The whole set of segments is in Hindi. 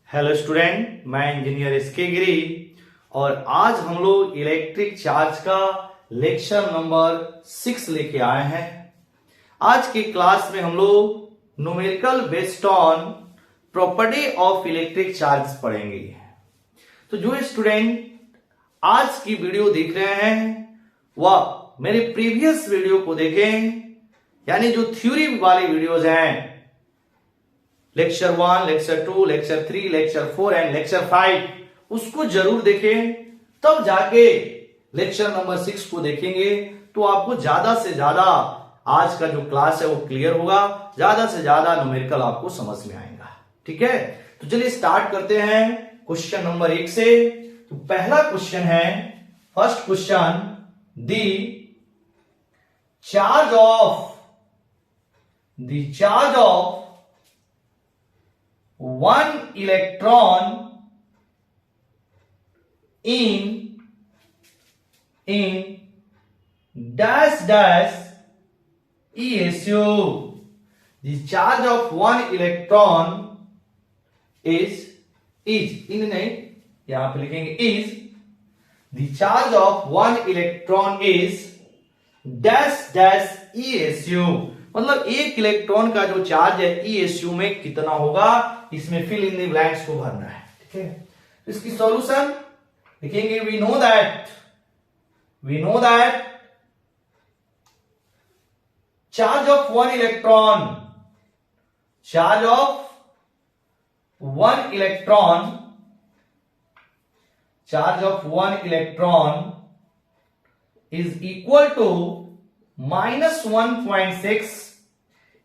हेलो स्टूडेंट, मैं इंजीनियर एसके गिरी और आज हम लोग इलेक्ट्रिक चार्ज का लेक्चर नंबर 6 लेके आए हैं। आज की क्लास में हम लोग numerical based on property of electric charge पढ़ेंगे। तो जो स्टूडेंट आज की वीडियो देख रहे हैं वह मेरे प्रीवियस वीडियो को देखें, यानी जो थ्योरी वाली वीडियोज हैं, lecture 1, lecture 2, lecture 3, lecture 4 and lecture 5, उसको जरूर देखें। तब जाके लेक्चर नंबर 6 को देखेंगे तो आपको ज्यादा से ज्यादा आज का जो क्लास है वो क्लियर होगा, ज्यादा से ज्यादा न्यूमेरिकल आपको समझ में आएगा। ठीक है, तो चलिए स्टार्ट करते हैं क्वेश्चन नंबर 1 से। तो पहला क्वेश्चन है, first question, the charge of one electron in dash dash ESU. The charge of one electron is in नहीं, यहां पे लिखेंगे is. The charge of one electron is dash dash ESU. मतलब एक इलेक्ट्रॉन का जो चार्ज है ESU में कितना होगा, इसमें फिल इन द ब्लैंक्स को भरना है। ठीक है, तो इसकी सॉल्यूशन लिखेंगे, we know that charge of one electron is equal to -1.6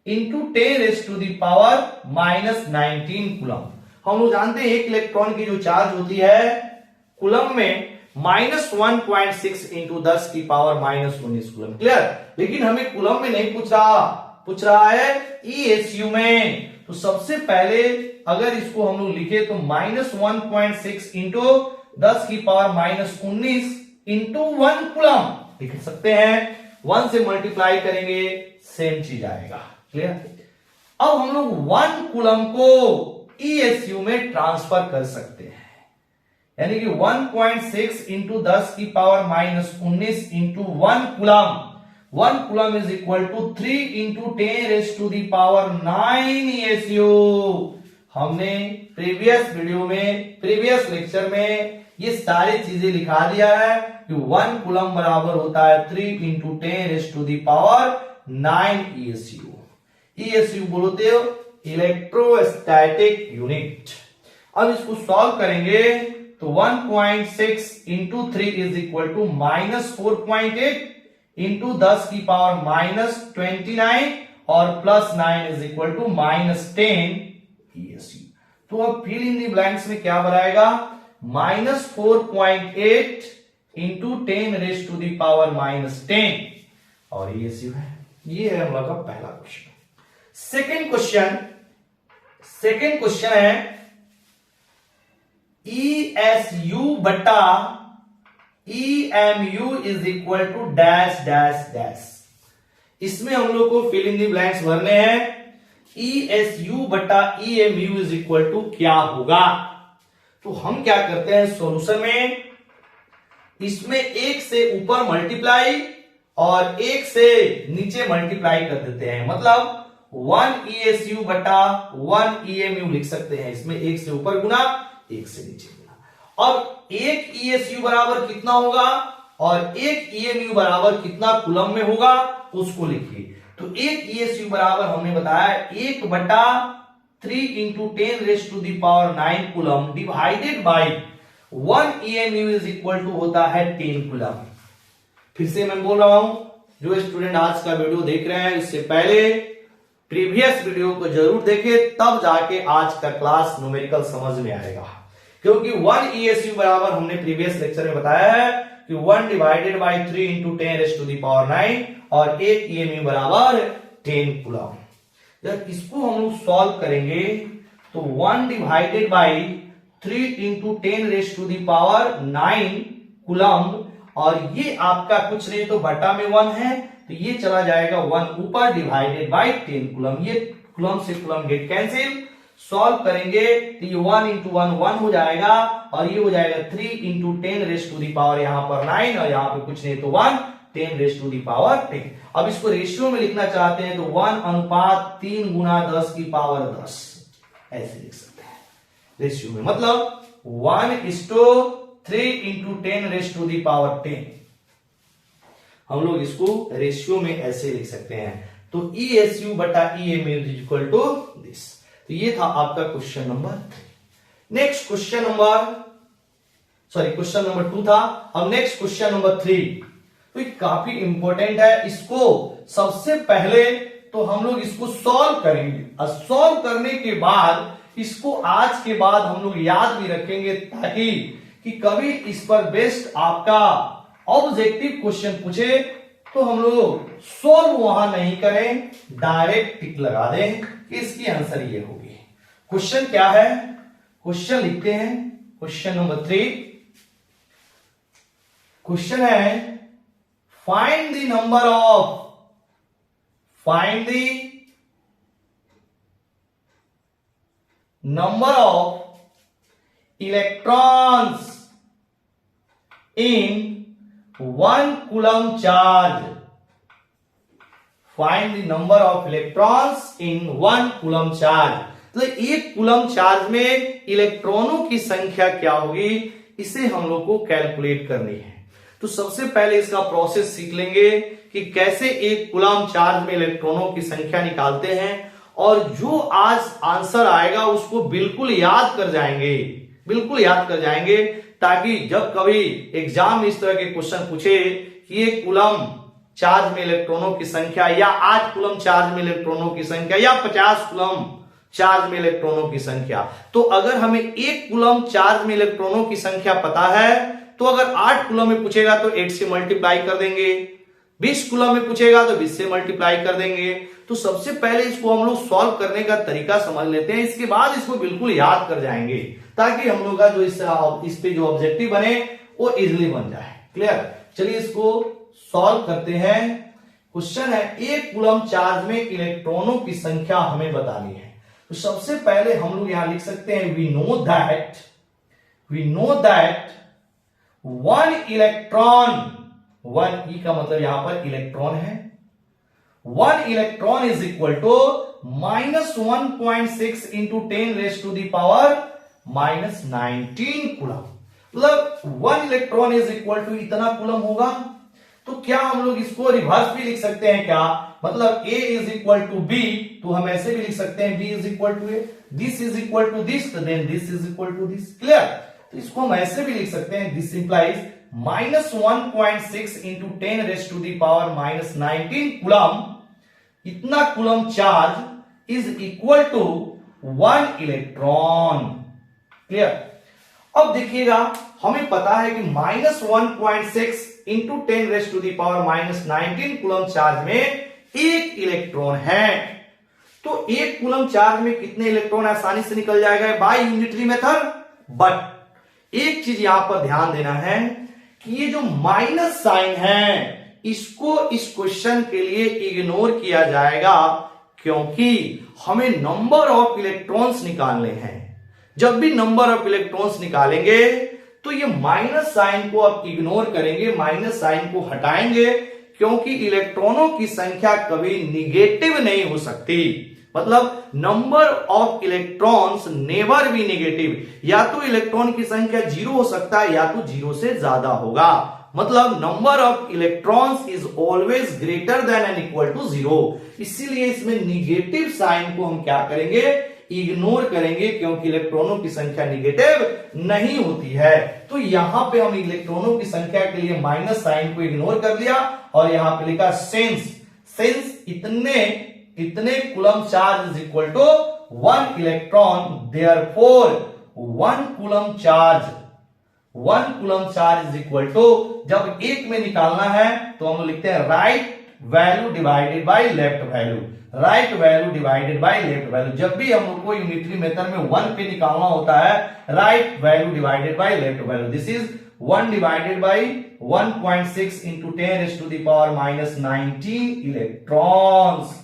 into 10⁻⁻19 coulomb. हम लोग जानते हैं एक इलेक्ट्रॉन की जो चार्ज होती है कूलम में -1.6 इंटू 10⁻⁻19 कूलम। क्लियर? लेकिन हमें कूलम में नहीं पूछ रहा है ESU में। तो सबसे पहले अगर इसको हम लोग लिखे तो -1.6 इंटू 10⁻⁻19 इंटू 1 कूलम लिख सकते हैं। 1 से मल्टीप्लाई करेंगे सेम चीज आएगा। क्लियर? अब हम लोग 1 कूलम को ESU में ट्रांसफर कर सकते हैं, यानी कि 1.6 into 10⁻⁻19 into 1 coulomb is equal to 3 into 10⁻⁹ ESU। हमने प्रीवियस लेक्चर में ये सारी चीजें लिखा दिया है कि 1 कूलम बराबर होता है 3 इंटू 10⁻⁹ ESU। ESU बोलते हो इलेक्ट्रोस्टैटिक यूनिट। अब इसको सॉल्व करेंगे तो 1.6 into 3 is equal to -4.8 into 10⁻⁻29 और +9 इज इक्वल टू -10 ESU। तो अब फिल इन द ब्लैंक्स में क्या बनाएगा, -4.8 इंटू 10⁻⁻10 और ESU है। ये है हम लोग का पहला क्वेश्चन। सेकेंड क्वेश्चन है, ESU बटा EMU is equal to dash dash dash. इसमें हम लोग को फिल इन द ब्लैंक्स भरने हैं। ESU बटा EMU इज इक्वल टू क्या होगा, तो हम क्या करते हैं सॉल्यूशन में, इसमें एक से ऊपर मल्टीप्लाई और एक से नीचे मल्टीप्लाई कर देते हैं। मतलब 1 ESU बटा 1 EMU लिख सकते हैं। इसमें एक से ऊपर गुना, एक से नीचे गुना। अब एक ESU बराबर कितना होगा और एक EMU बराबर कितना कूलम में होगा उसको लिखिए। तो एक ESU बराबर हमने बताया 1/3 into 10⁻⁹ coulomb divided by 1 EMU is equal to होता है 10 कूलम। फिर से मैं बोल रहा हूं, जो स्टूडेंट आज का वीडियो देख रहे हैं इससे पहले प्रीवियस वीडियो को जरूर देखें, तब जाके आज का क्लास न्यूमेरिकल समझ में आएगा। क्योंकि 1 ESU बराबर हमने प्रीवियस लेक्चर में बताया है कि 1 डिवाइडेड बाई 3 इंटू 10⁻⁹ और एक EMU बराबर 10 कूलम। जब इसको हम लोग सॉल्व करेंगे तो 1 डिवाइडेड बाई 3 इंटू 10⁻⁹ कूलम, और ये आपका कुछ नहीं तो बटा में 1 है, तो ये चला जाएगा 1 ऊपर डिवाइडेड बाई 10 कूलम। ये कूलम से कूलम गेट कैंसिल, सॉल्व करेंगे तो ये 1 इंटू 1 हो जाएगा और ये हो जाएगा 3 into 10 raise to the power यहां पर 9 और यहां पे कुछ नहीं तो 1 10 रेस टू दी पावर 10। अब इसको रेशियो में लिखना चाहते हैं तो 1:3 गुना 10 की पावर 10 ऐसे लिख सकते हैं रेशियो में, मतलब 1:3 into 10 raise to the power 10। हम लोग इसको रेशियो में ऐसे लिख सकते हैं। तो ESU बटा EMU is equal to this. तो ये था आपका question number 3। Next question number 2 था। अब नेक्स्ट क्वेश्चन नंबर 3 तो ये काफी इंपॉर्टेंट है। इसको सबसे पहले तो हम लोग इसको सॉल्व करेंगे और सॉल्व करने के बाद इसको आज के बाद हम लोग याद भी रखेंगे ताकि कि कभी इस पर बेस्ड आपका ऑब्जेक्टिव क्वेश्चन पूछे तो हम लोग सॉल्व वहां नहीं करें, डायरेक्ट टिक लगा दें कि इसकी आंसर ये होगी। क्वेश्चन क्या है? क्वेश्चन लिखते हैं। क्वेश्चन नंबर 3 क्वेश्चन है find the number of electrons in 1 coulomb charge. Find the number of electrons in 1 coulomb charge. तो एक कूलम चार्ज में इलेक्ट्रॉनों की संख्या क्या होगी, इसे हम लोग को कैलकुलेट करनी है। तो सबसे पहले इसका प्रोसेस सीख लेंगे कि कैसे एक कूलम चार्ज में इलेक्ट्रॉनों की संख्या निकालते हैं और जो आज आंसर आएगा उसको बिल्कुल याद कर जाएंगे ताकि जब कभी एग्जाम में इस तरह के क्वेश्चन पूछे कि ये कूलम चार्ज में इलेक्ट्रॉनों की संख्या या 8 कूलम चार्ज में इलेक्ट्रॉनों की संख्या या 50 कूलम चार्ज में इलेक्ट्रॉनों की संख्या, तो अगर हमें 1 कूलम चार्ज में इलेक्ट्रॉनों की संख्या पता है तो अगर 8 कूलम में पूछेगा तो 8 से मल्टीप्लाई कर देंगे, 20 कूलम में पूछेगा तो 20 से मल्टीप्लाई कर देंगे। तो सबसे पहले इसको हम लोग सॉल्व करने का तरीका समझ लेते हैं, इसके बाद इसको बिल्कुल याद कर जाएंगे ताकि हम लोग का जो इस पे जो ऑब्जेक्टिव बने वो इजिली बन जाए। क्लियर? चलिए इसको सॉल्व करते हैं। क्वेश्चन है एक कूलम चार्ज में इलेक्ट्रॉनों की संख्या हमें बतानी है। तो सबसे पहले हम लोग यहां लिख सकते हैं we know that 1 electron, 1 E का मतलब यहां पर इलेक्ट्रॉन है, 1 electron is equal to -1.6 into 10 raise to the power -19 coulomb. मतलब 1 इलेक्ट्रॉन इज इक्वल टू इतना कूलम होगा। तो क्या हम लोग इसको रिवर्स भी लिख सकते हैं क्या? मतलब A is equal to B, तो हम ऐसे भी लिख सकते हैं B is equal to A, this is equal to this, then this is equal to this. Clear? तो इसको हम ऐसे भी लिख सकते हैं this implies -1.6 into 10 raise to the power -19 coulomb, इतना coulomb charge is equal to 1 electron. Clear? अब देखिएगा हमें पता है कि -1.6 into 10 raise to the power -19 coulomb charge में 1 इलेक्ट्रॉन है। तो 1 कूलम चार्ज में कितने इलेक्ट्रॉन आसानी से निकल जाएगा बाय यूनिटरी मेथड। बट एक चीज यहां पर ध्यान देना है कि ये जो माइनस साइन है इसको इस क्वेश्चन के लिए इग्नोर किया जाएगा क्योंकि हमें नंबर ऑफ इलेक्ट्रॉन्स निकालने हैं। जब भी नंबर ऑफ इलेक्ट्रॉन्स निकालेंगे तो ये माइनस साइन को आप इग्नोर करेंगे, माइनस साइन को हटाएंगे क्योंकि इलेक्ट्रॉनों की संख्या कभी निगेटिव नहीं हो सकती। मतलब number of electrons never be negative, या तो इलेक्ट्रॉन की संख्या 0 हो सकता है या तो 0 से ज्यादा होगा। मतलब number of electrons is always greater than and equal to 0। इसीलिए इसमें निगेटिव साइन को हम क्या करेंगे, इग्नोर करेंगे क्योंकि इलेक्ट्रॉनों की संख्या निगेटिव नहीं होती है। तो यहां पे हम इलेक्ट्रॉनों की संख्या के लिए माइनस साइन को इग्नोर कर दिया और यहां पे लिखा सिंस इतने coulomb charge is equal to 1 electron, therefore 1 coulomb charge is equal to, जब एक में निकालना है तो हम लिखते हैं right value divided by left value, right value divided by left value. जब भी हम लोग को यूनिटरी मेथड में 1 पे निकालना होता है right value divided by left value. This is 1 divided by 1.6 into 10 raise to the power -19 electrons.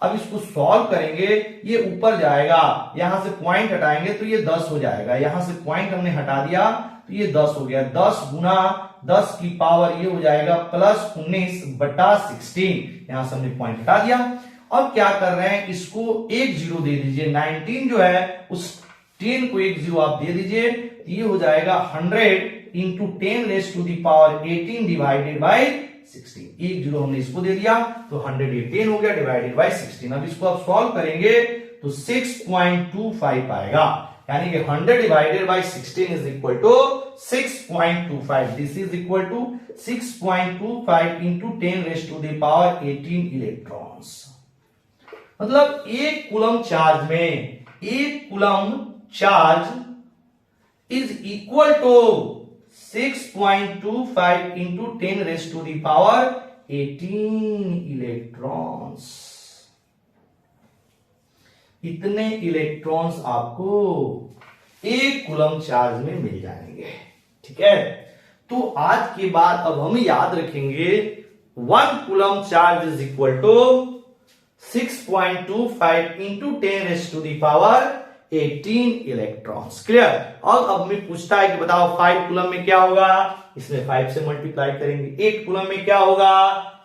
अब इसको सॉल्व करेंगे, ये ऊपर जाएगा, यहां से पॉइंट हटाएंगे तो ये 10 हो जाएगा, यहां से पॉइंट हमने हटा दिया तो ये 10 हो गया। 10 गुना 10 की पावर ये हो जाएगा प्लस 19/16, यहां से हमने पॉइंट हटा दिया। अब क्या कर रहे हैं, इसको एक जीरो दे दीजिए, 19 जो है उस 10 को एक जीरो आप दे दीजिए, ये हो जाएगा 100 इंटू 10⁻18 डिवाइडेड बाई 16। एक जीरो हमने इसको दे दिया तो 110 हो गया डिवाइडेड बाई 16। अब इसको आप सॉल्व करेंगे तो 6.25 आएगा, यानी कि 100 divided by 16 is equal to 6.25। This is equal to 6.25 into 10⁻18 electrons. मतलब एक कूलम चार्ज में, एक coulomb charge is equal to 6.25 into 10⁻18 electrons. इतने इलेक्ट्रॉन्स आपको एक कूलम चार्ज में मिल जाएंगे। ठीक है, तो आज के बाद अब हम याद रखेंगे 1 coulomb charge is equal to 6.25 into 10⁻18 electrons. Clear. और अब मैं पूछता है कि बताओ 5 कूलम में क्या होगा, इसमें 5 से मल्टीप्लाई करेंगे। 8 कूलम में क्या होगा,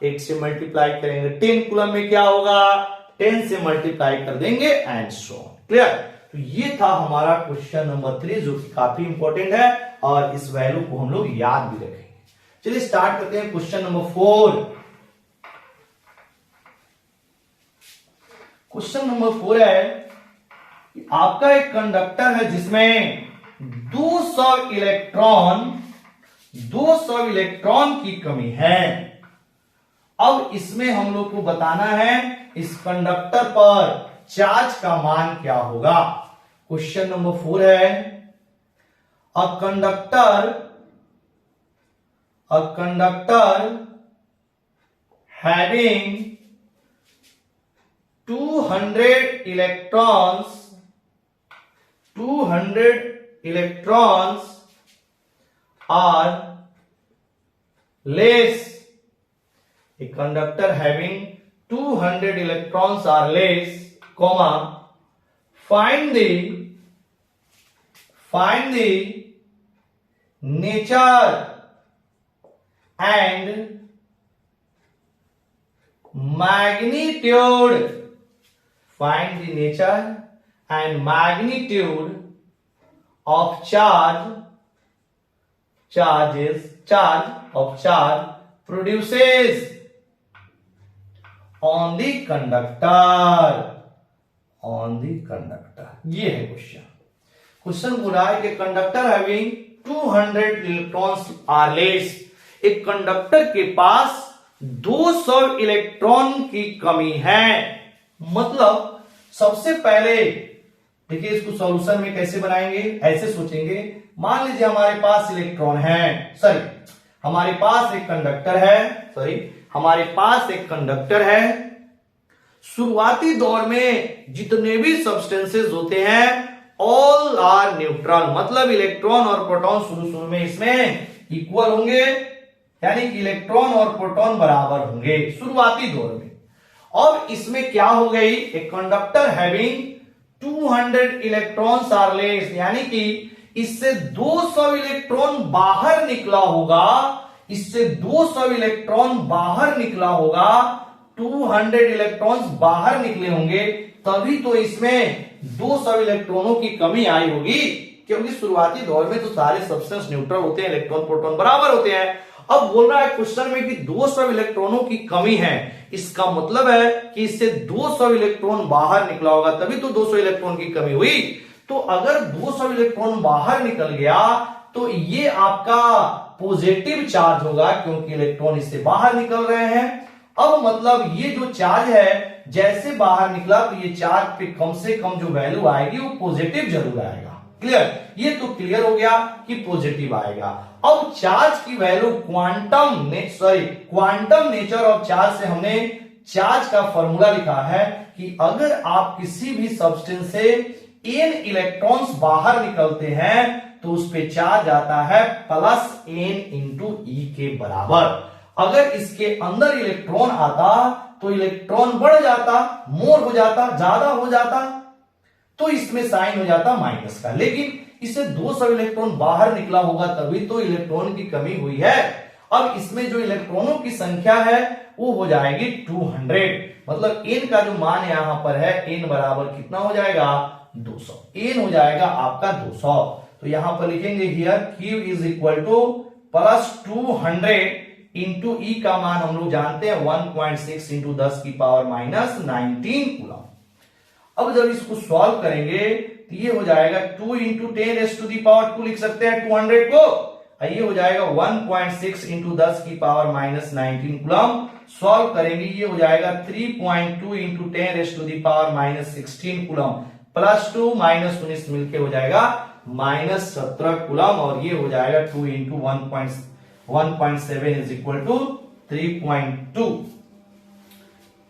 8 से मल्टीप्लाई करेंगे। 10 कूलम में क्या होगा, 10 से मल्टीप्लाई कर देंगे एंड सो ऑन। क्लियर। तो ये था हमारा क्वेश्चन नंबर 3 जो कि काफी इंपॉर्टेंट है और इस वैल्यू को हम लोग याद भी रखेंगे। चलिए स्टार्ट करते हैं क्वेश्चन नंबर 4। क्वेश्चन नंबर 4 है कि आपका एक कंडक्टर है जिसमें 200 इलेक्ट्रॉन की कमी है। अब इसमें हम लोग को बताना है इस कंडक्टर पर चार्ज का मान क्या होगा। क्वेश्चन नंबर 4 है a conductor having 200 electrons are less. A conductor having 200 electrons are less, comma, find the nature and magnitude. Find the nature and magnitude of charge produces on the conductor. ये है क्वेश्चन बोल रहा है कि conductor having 200 electrons are less, एक कंडक्टर के पास 200 इलेक्ट्रॉन की कमी है। मतलब सबसे पहले देखिए इसको सॉल्यूशन में कैसे बनाएंगे, ऐसे सोचेंगे, मान लीजिए हमारे पास इलेक्ट्रॉन है, हमारे पास एक कंडक्टर है। शुरुआती दौर में जितने भी सब्सटेंसेस होते हैं ऑल आर न्यूट्रल, मतलब इलेक्ट्रॉन और प्रोटॉन शुरू में इसमें इक्वल होंगे, यानी कि इलेक्ट्रॉन और प्रोटॉन बराबर होंगे शुरुआती दौर में। अब इसमें क्या हो गई, एक conductor having 200 electrons are less, यानी कि इससे 200 इलेक्ट्रॉन बाहर निकला होगा, 200 इलेक्ट्रॉन्स बाहर निकले होंगे, तभी तो इसमें 200 इलेक्ट्रॉनों की कमी आई होगी, क्योंकि शुरुआती दौर में तो सारे सब्सटेंस न्यूट्रल होते हैं, इलेक्ट्रॉन प्रोटॉन बराबर होते हैं। अब बोल रहा है क्वेश्चन में कि 200 इलेक्ट्रॉनों की कमी है, इसका मतलब है कि इससे 200 इलेक्ट्रॉन बाहर निकला होगा, तभी तो 200 इलेक्ट्रॉन की कमी हुई। तो अगर 200 इलेक्ट्रॉन बाहर निकल गया तो ये आपका पॉजिटिव चार्ज होगा, क्योंकि इलेक्ट्रॉन इससे बाहर निकल रहे हैं। अब मतलब ये जो चार्ज है जैसे बाहर निकला तो ये चार्ज पे कम से कम जो वैल्यू आएगी वो पॉजिटिव जरूर आएगा। क्लियर, ये तो क्लियर हो गया कि पॉजिटिव आएगा। अब चार्ज की value quantum nature of charge से हमने चार्ज का फॉर्मूला लिखा है कि अगर आप किसी भी सब्सटेंस से n इलेक्ट्रॉन्स बाहर निकलते हैं तो उस पे चार्ज आता है +n × e के बराबर। अगर इसके अंदर इलेक्ट्रॉन आता तो इलेक्ट्रॉन बढ़ जाता, मोर हो जाता, ज्यादा हो जाता, तो इसमें साइन हो जाता माइनस का। लेकिन इससे 2 सब इलेक्ट्रॉन बाहर निकला होगा तभी तो इलेक्ट्रॉन की कमी हुई है। अब इसमें जो इलेक्ट्रॉनों की संख्या है वो हो जाएगी 200। मतलब n का जो मान यहां पर है, n बराबर कितना हो जाएगा 200। n हो जाएगा आपका 200। तो यहां पर लिखेंगे here Q is equal to plus 200 into E का मान हम लोग जानते हैं 1.6 इंटू 10 की पावर माइनस 19 कूलम। अब जब इसको सॉल्व करेंगे तो ये हो जाएगा 2 into 10 raise to the power 2 लिख सकते हैं 200 को। ये हो जाएगा 1.6 इंटू 10 की पावर माइनस 19 कूलम। सॉल्व करेंगे ये हो जाएगा 3.2 into 10 raise to the power minus 16 coulomb, plus 2 minus 19 मिलके हो जाएगा माइनस 17 कूलम। और ये हो जाएगा 2 इंटू 1.7 इज इक्वल टू 3.2।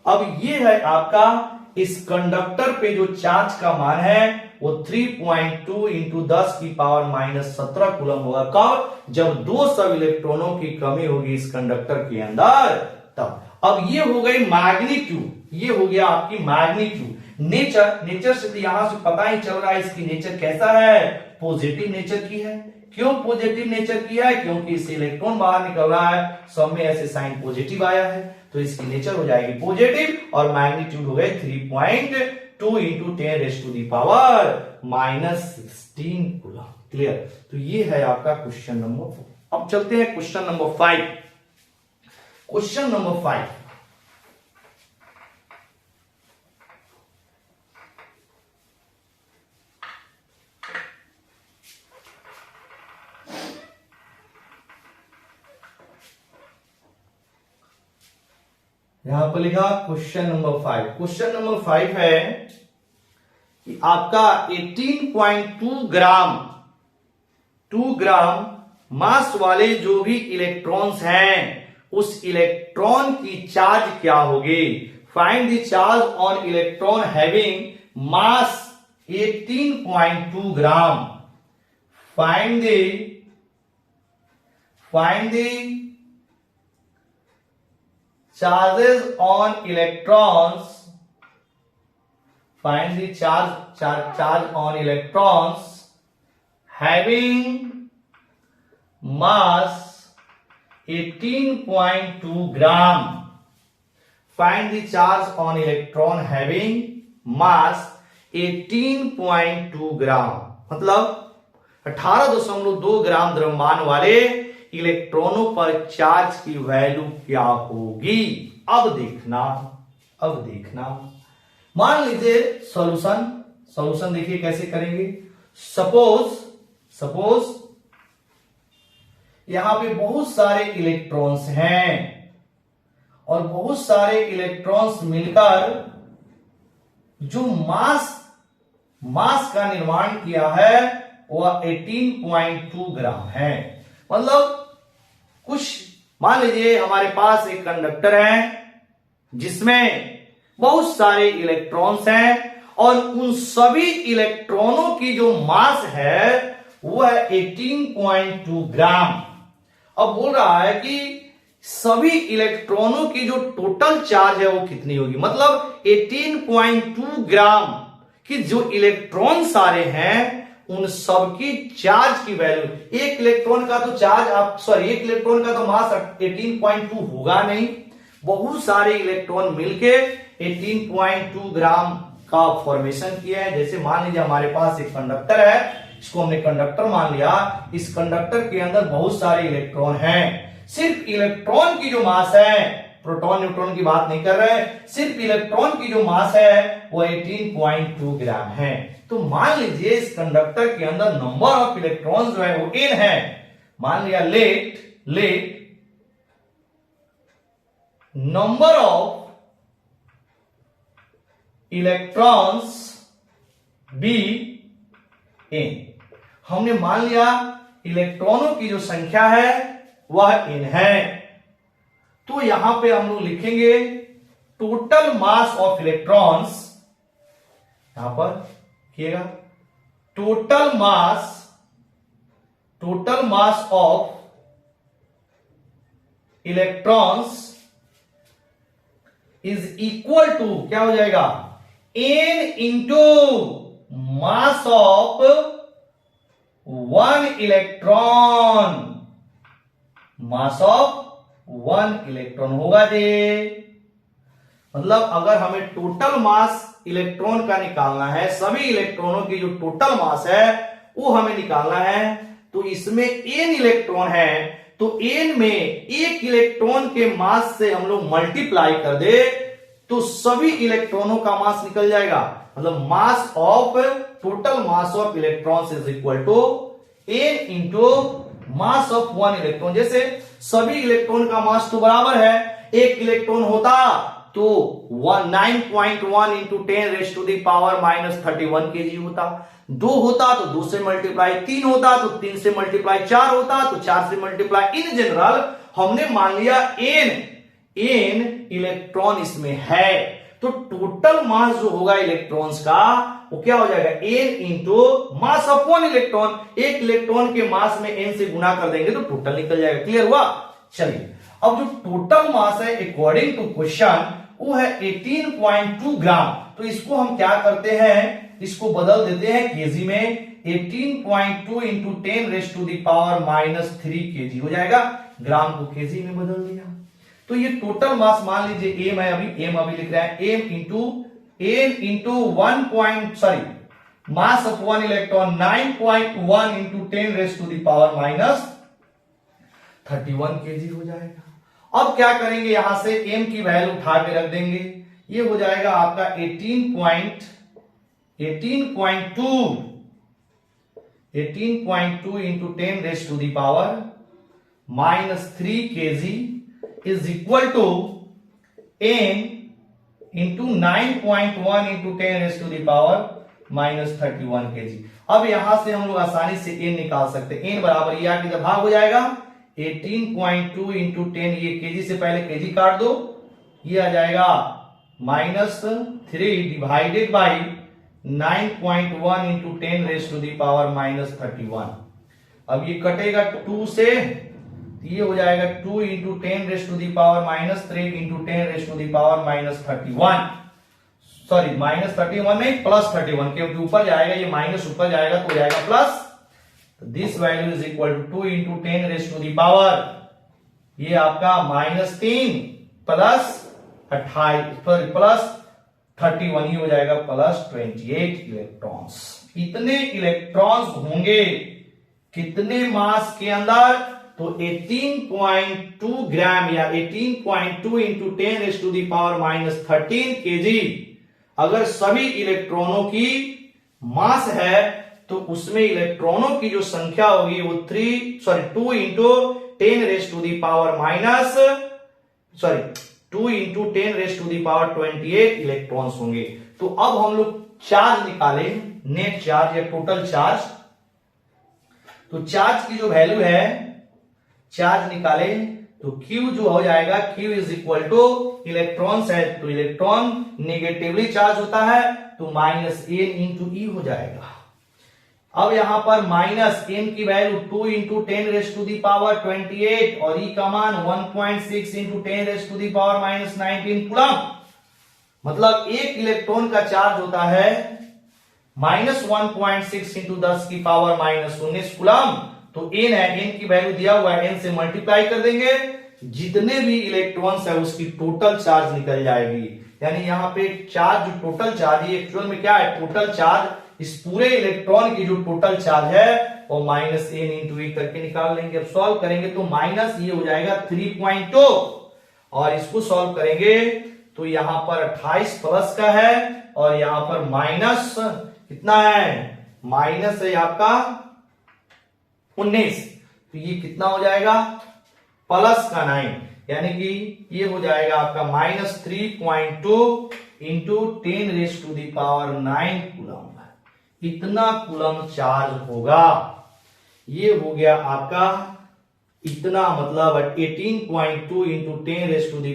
अब ये है आपका इस कंडक्टर पे जो चार्ज का मान है वो 3.2 इंटू 10 की पावर माइनस 17 कूलम होगा। कब? जब 2 सब इलेक्ट्रॉनों की कमी होगी इस कंडक्टर के अंदर तब। अब ये हो गई मैग्नीट्यूड, ये हो गया आपकी मैग्नीट्यूड। नेचर से तो यहां से पता ही चल रहा है इसकी नेचर कैसा है, पॉजिटिव नेचर की है। क्यों पॉजिटिव नेचर की है? क्योंकि इससे इलेक्ट्रॉन बाहर निकल रहा है, सब में ऐसे साइन पॉजिटिव आया है, तो इसकी नेचर हो जाएगी पॉजिटिव। और मैग्नीट्यूड हो गए 3.2 into 10 raise to the power minus 16 coulomb. Clear? तो ये है आपका क्वेश्चन नंबर 4। अब चलते हैं क्वेश्चन नंबर 5। क्वेश्चन नंबर 5, यहां पर लिखा क्वेश्चन नंबर 5। क्वेश्चन नंबर 5 है कि आपका 18.2 ग्राम 2 ग्राम मास वाले जो भी इलेक्ट्रॉन्स हैं उस इलेक्ट्रॉन की चार्ज क्या होगी। Find the charge on electron having mass 18.2 gram. Find the charges on electrons, find the charge on electrons having mass 18.2 gram. Find the charge on electron having mass 18.2 ग्राम, मतलब 18.2 ग्राम द्रव्यमान वाले इलेक्ट्रॉनों पर चार्ज की वैल्यू क्या होगी। अब देखना मान लीजिए सॉल्यूशन देखिए कैसे करेंगे। सपोज यहां पे बहुत सारे इलेक्ट्रॉन्स हैं और बहुत सारे इलेक्ट्रॉन्स मिलकर जो मास का निर्माण किया है वह 18.2 ग्राम है। मतलब कुछ मान लीजिए हमारे पास एक कंडक्टर है जिसमें बहुत सारे इलेक्ट्रॉन्स हैं और उन सभी इलेक्ट्रॉनों की जो मास है वह 18.2 ग्राम। अब बोल रहा है कि सभी इलेक्ट्रॉनों की जो टोटल चार्ज है वो कितनी होगी। मतलब 18.2 ग्राम की जो इलेक्ट्रॉन सारे हैं उन सब की चार्ज की वैल्यू, एक इलेक्ट्रॉन का तो एक इलेक्ट्रॉन का तो मास 18.2 होगा नहीं, बहुत सारे इलेक्ट्रॉन मिलके 18.2 ग्राम का फॉर्मेशन किया है। जैसे मान लीजिए हमारे पास एक कंडक्टर है, इसको हमने कंडक्टर मान लिया, इस कंडक्टर के अंदर बहुत सारे इलेक्ट्रॉन हैं। सिर्फ इलेक्ट्रॉन की जो मास है, प्रोटॉन न्यूट्रॉन की बात नहीं कर रहे, सिर्फ इलेक्ट्रॉन की जो मास है वो 18.2 ग्राम है। तो मान लीजिए इस कंडक्टर के अंदर नंबर ऑफ इलेक्ट्रॉन्स जो है वो n है। मान लिया let number of electrons be n। हमने मान लिया इलेक्ट्रॉनों की जो संख्या है वह n है। तो यहां पे हम लोग लिखेंगे टोटल मास ऑफ इलेक्ट्रॉन्स, यहां पर किएगा total mass of electrons is equal to क्या हो जाएगा, n into mass of one electron, mass of one electron होगा जे। मतलब अगर हमें टोटल मास इलेक्ट्रॉन का निकालना है, सभी इलेक्ट्रॉनों की जो टोटल मास है वो हमें निकालना है, तो इसमें n इलेक्ट्रॉन है, तो n में एक इलेक्ट्रॉन के मास से हम लोग मल्टीप्लाई कर दे तो सभी इलेक्ट्रॉनों का मास निकल जाएगा। मतलब mass of total mass of electrons is equal to n into mass of one electron. जैसे सभी इलेक्ट्रॉन का मास तो बराबर है, एक इलेक्ट्रॉन होता तो 9.1 इंटू 10⁻⁻31 kg होता, 2 होता तो 2 से मल्टीप्लाई, 3 होता तो 3 से मल्टीप्लाई, 4 होता तो 4 से मल्टीप्लाई। इन जनरल हमने मान लिया n इलेक्ट्रॉन इसमें है, तो टोटल मास जो होगा इलेक्ट्रॉन्स का वो क्या हो जाएगा, n into mass of one electron. एक इलेक्ट्रॉन के मास में n से गुना कर देंगे तो टोटल निकल जाएगा। क्लियर हुआ? चलिए, अब जो टोटल मास है अकॉर्डिंग टू क्वेश्चन वो है 18.2 ग्राम। तो इसको हम क्या करते हैं, इसको बदल देते हैं केजी में। 18.2 इंटू 10⁻³ kg हो जाएगा। ग्राम को केजी में बदल दिया तो ये टोटल मास मान लीजिए m है, अभी लिख रहे हैं m into 1 mass of one electron 9.1 into 10⁻31 kg हो जाएगा। अब क्या करेंगे, यहां से m की वैल्यू उठा के रख देंगे, ये हो जाएगा आपका 18.2 into 10⁻³ kg is equal to n into 9.1 into 10⁻31 kg। अब यहां से हम लोग आसानी से n निकाल सकते हैं। n बराबर ये आगे जब भाग हो जाएगा 18.2 इंटू 10, ये केजी से पहले केजी काट दो, ये आ जाएगा -3 डिवाइडेड बाई 9.1 इंटू 10⁻31। अब ये कटेगा 2 से, ये हो जाएगा 2 इंटू 10⁻³ इंटू 10⁻31। सॉरी -31 नहीं, +31, क्योंकि ऊपर जाएगा, ये माइनस ऊपर जाएगा तो हो जाएगा plus. This value is equal to 2 into 10⁻, ये आपका -3 प्लस 31, ही हो जाएगा +28 इलेक्ट्रॉन्स। इतने इलेक्ट्रॉन्स होंगे कितने मास के अंदर, तो 18.2 ग्राम या 18.2 इंटू 10⁻13 kg अगर सभी इलेक्ट्रॉनों की मास है तो उसमें इलेक्ट्रॉनों की जो संख्या होगी वो 2 इंटू 10⁻28 इलेक्ट्रॉन्स होंगे। तो अब हम लोग चार्ज निकालें, नेट चार्ज या टोटल चार्ज। तो चार्ज की जो वैल्यू है, चार्ज निकालें तो Q जो हो जाएगा, Q is equal two electrons है तो इलेक्ट्रॉन नेगेटिवली चार्ज होता है तो -n इंटू E हो जाएगा। अब यहां पर n की वैल्यू 2 इंटू 10⁻28 और E का मान 1.6 इंटू 10⁻⁻19 कूलम। मतलब एक इलेक्ट्रॉन का चार्ज होता है -1.6 इंटू 10⁻⁻19 कूलम। तो n है, n की वैल्यू दिया हुआ है, n से मल्टीप्लाई कर देंगे, जितने भी इलेक्ट्रॉन्स है उसकी टोटल चार्ज निकल जाएगी। यानी यहाँ पे चार्ज जो टोटल चार्ज है एक्चुअल में क्या है, टोटल चार्ज, इस पूरे इलेक्ट्रॉन की जो टोटल चार्ज है वो -n इंटू E करके निकाल लेंगे। अब सॉल्व करेंगे तो माइनस ये हो जाएगा 3.2 और इसको सॉल्व करेंगे तो यहां पर 28 प्लस का है और यहां पर माइनस कितना है, माइनस है आपका 19, तो ये कितना हो जाएगा प्लस का 9, यानी कि ये हो जाएगा आपका -3.2 इंटू 10⁻⁹ कूलम। इतना कूलम चार्ज होगा। ये हो गया आपका इतना, मतलब 18.2 इंटू 10⁻3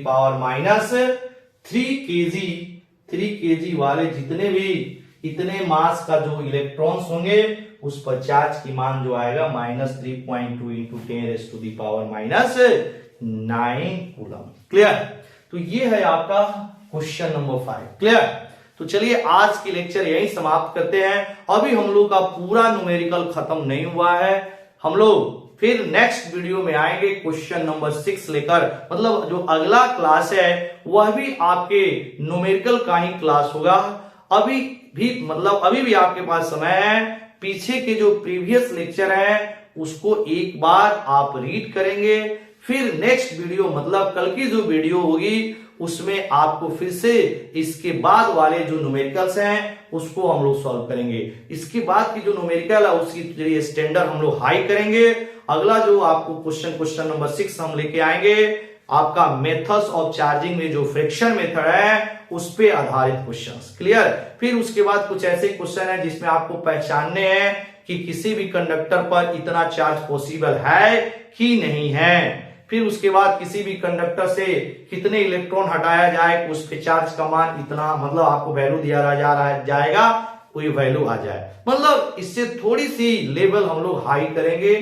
kg वाले जितने भी इतने मास का जो इलेक्ट्रॉन्स होंगे उस पर चार्ज की मान जो आएगा -3.2 इंटू 10⁻⁹ कूलम। क्लियर? तो ये है आपका क्वेश्चन नंबर 5। क्लियर? तो चलिए आज की लेक्चर यहीं समाप्त करते हैं। अभी हम लोग का पूरा न्यूमेरिकल खत्म नहीं हुआ है, हम लोग फिर नेक्स्ट वीडियो में आएंगे क्वेश्चन नंबर 6 लेकर। मतलब जो अगला क्लास है वह भी आपके न्यूमेरिकल का ही क्लास होगा। अभी भी आपके पास समय है, पीछे के जो प्रीवियस लेक्चर है उसको एक बार आप रीड करेंगे, फिर नेक्स्ट वीडियो मतलब कल की जो वीडियो होगी उसमें आपको फिर से इसके बाद वाले जो न्यूमेरिकल्स हैं उसको हम लोग सॉल्व करेंगे। इसके बाद की जो न्यूमेरिकल है उसकी स्टैंडर्ड हम लोग हाई करेंगे। अगला जो आपको क्वेश्चन नंबर 6 हम लेके आएंगे, आपका मेथड्स ऑफ चार्जिंग में जो फ्रैक्शन मेथड है उस पे आधारित क्वेश्चंस। क्लियर? फिर उसके बाद कुछ ऐसे क्वेश्चन है जिसमें आपको पहचानने हैं कि किसी भी कंडक्टर पर इतना चार्ज पॉसिबल है कि नहीं है। फिर उसके बाद किसी भी कंडक्टर से कितने इलेक्ट्रॉन हटाया जाए, उस पे चार्ज का मान इतना, मतलब आपको वैल्यू दिया जाएगा, कोई वैल्यू आ जाए। मतलब इससे थोड़ी सी लेवल हम लोग हाई करेंगे।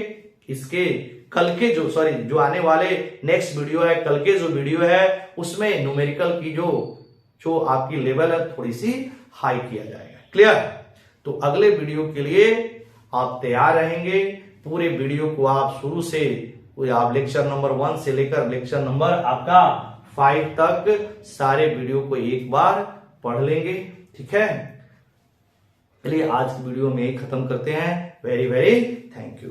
इसके कल के जो आने वाले नेक्स्ट वीडियो है, कल के जो वीडियो है उसमें न्यूमेरिकल की जो आपकी लेवल है थोड़ी सी हाई किया जाएगा। क्लियर? तो अगले वीडियो के लिए आप तैयार रहेंगे। पूरे वीडियो को आप शुरू से आप लेक्चर नंबर 1 से लेकर लेक्चर नंबर आपका 5 तक सारे वीडियो को एक बार पढ़ लेंगे। ठीक है? चलिए आज की वीडियो में खत्म करते हैं। Very very thank you.